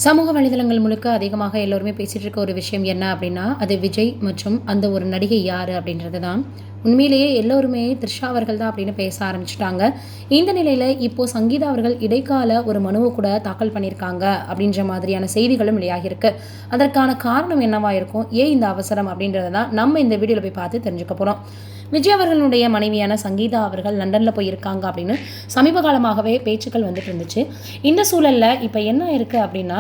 சமூக வலைதளங்கள் முழுக்க அதிகமாக எல்லோருமே பேசிகிட்டு இருக்க ஒரு விஷயம் என்ன அப்படின்னா, அது விஜய் மற்றும் அந்த ஒரு நடிகை யார் அப்படின்றது தான். உண்மையிலேயே எல்லோருமே த்ரிஷா அவர்கள் தான் அப்படின்னு பேச ஆரம்பிச்சுட்டாங்க. இந்த நிலையில் இப்போது சங்கீதா அவர்கள் இடைக்கால ஒரு மனுவை கூட தாக்கல் பண்ணியிருக்காங்க அப்படின்ற மாதிரியான செய்திகளும் வெளியாகியிருக்கு. அதற்கான காரணம் என்னவா இருக்கும், ஏன் இந்த அவசரம் அப்படின்றத தான் நம்ம இந்த வீடியோவில் போய் பார்த்து தெரிஞ்சுக்க போகிறோம். விஜய் அவர்களுடைய மனைவியான சங்கீதா அவர்கள் லண்டனில் போயிருக்காங்க அப்படின்னு சமீப காலமாகவே பேச்சுக்கள் வந்துட்டு இருந்துச்சு. இந்த சூழலில் இப்போ என்ன இருக்குது அப்படின்னா,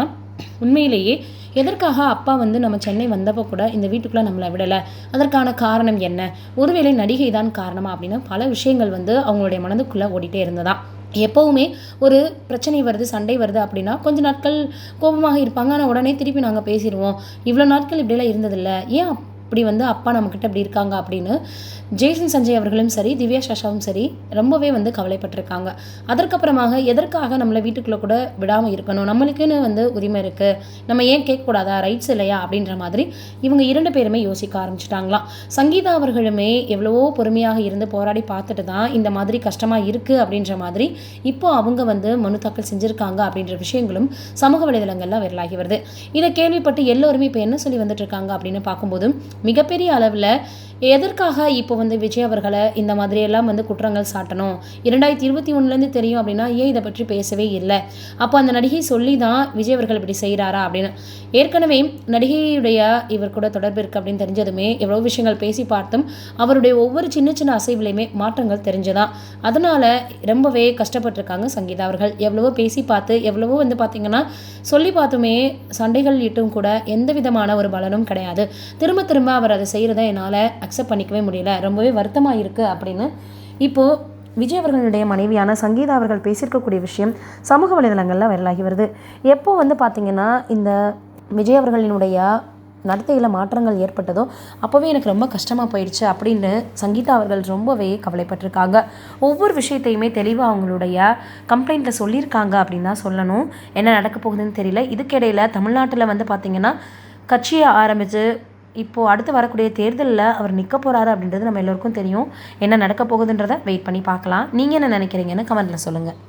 உண்மையிலேயே எதற்காக அப்பா நம்ம சென்னை வந்தப்போ கூட இந்த வீட்டுக்குள்ளே நம்மளை விடலை, அதற்கான காரணம் என்ன, ஒருவேளை நடிகை தான் காரணமா அப்படின்னு பல விஷயங்கள் அவங்களுடைய மனதுக்குள்ளே ஓடிட்டே இருந்ததான். எப்போவுமே ஒரு பிரச்சனை வருது, சண்டை வருது அப்படின்னா கொஞ்ச நாட்கள் கோபமாக இருப்பாங்க. ஆனால் உடனே திருப்பி நாங்கள் பேசிடுவோம். இவ்வளோ நாட்கள் இப்படியெல்லாம் இருந்ததில்லை, ஏன் அப்படி அப்பா நம்மக்கிட்ட இப்படி இருக்காங்க அப்படின்னு ஜேசன் சஞ்சய் அவர்களும் சரி, திவ்யா சாஷாவும் சரி ரொம்பவே கவலைப்பட்டிருக்காங்க. அதற்கப்புறமாக எதற்காக நம்மளை வீட்டுக்குள்ளே கூட விடாமல் இருக்கணும், நம்மளுக்குன்னு உரிமை இருக்குது, நம்ம ஏன் கேட்கக்கூடாதா, ரைட்ஸ் இல்லையா அப்படின்ற மாதிரி இவங்க 2 பேருமே யோசிக்க ஆரம்பிச்சிட்டாங்களாம். சங்கீதா அவர்களுமே எவ்வளவோ பொறுமையாக இருந்து போராடி பார்த்துட்டு தான் இந்த மாதிரி கஷ்டமாக இருக்குது அப்படின்ற மாதிரி இப்போ அவங்க மனு தாக்கல் செஞ்சுருக்காங்க அப்படின்ற விஷயங்களும் சமூக வலைதளங்கள்லாம் வைரலாகி வருது. இதை கேள்விப்பட்டு எல்லோருமே இப்போ என்ன சொல்லி வந்துட்டு இருக்காங்க அப்படின்னு பார்க்கும்போது, மிகப்பெரிய அளவில் எதற்காக இப்போ விஜய் அவர்களை இந்த மாதிரியெல்லாம் குற்றங்கள் சாட்டணும், 2021 தெரியும் அப்படின்னா ஏன் இதை பற்றி பேசவே இல்லை, அப்போ அந்த நடிகை சொல்லி தான் விஜய் அவர்கள் இப்படி செய்கிறாரா அப்படின்னு. ஏற்கனவே நடிகையுடைய இவர் கூட தொடர்பு இருக்குது அப்படின்னு தெரிஞ்சதுமே எவ்வளோ விஷயங்கள் பேசி பார்த்தும் அவருடைய ஒவ்வொரு சின்ன சின்ன அசைவுலையுமே மாற்றங்கள் தெரிஞ்சுதான். அதனால் ரொம்பவே கஷ்டப்பட்டிருக்காங்க சங்கீதா அவர்கள். எவ்வளவோ பேசி பார்த்து எவ்வளவோ பார்த்திங்கன்னா சொல்லி பார்த்துமே சண்டைகள் இட்டும் கூட எந்த விதமான ஒரு பலனும் கிடையாது. திரும்ப திரும்ப அவர் அதை செய்கிறத என்னால் அக்செப்ட் பண்ணிக்கவே முடியல, ரொம்பவே வருத்தமாக இருக்குது அப்படின்னு இப்போது விஜய் அவர்களுடைய மனைவியான சங்கீதா அவர்கள் பேசியிருக்கக்கூடிய விஷயம் சமூக வலைதளங்களில் வைரலாகி வருது. எப்போ பார்த்திங்கன்னா இந்த விஜய் அவர்களினுடைய நடத்தையில் மாற்றங்கள் ஏற்பட்டதோ அப்போவே எனக்கு ரொம்ப கஷ்டமாக போயிடுச்சு அப்படின்னு சங்கீதா அவர்கள் ரொம்பவே கவலைப்பட்டிருக்காங்க. ஒவ்வொரு விஷயத்தையுமே தெளிவாக அவங்களுடைய கம்ப்ளைண்ட்டில் சொல்லியிருக்காங்க அப்படின்னு தான் சொல்லணும். என்ன நடக்க போகுதுன்னு தெரியல. இதுக்கிடையில் தமிழ்நாட்டில் பார்த்திங்கன்னா கட்சியை ஆரம்பித்து இப்போது அடுத்து வரக்கூடிய தேர்தலில் அவர் நிற்க போகிறாரு அப்படின்றது நம்ம எல்லோருக்கும் தெரியும். என்ன நடக்க போகுதுன்றதை வெயிட் பண்ணி பார்க்கலாம். நீங்கள் என்ன நினைக்கிறீங்கன்னு கமெண்ட்டில் சொல்லுங்கள்.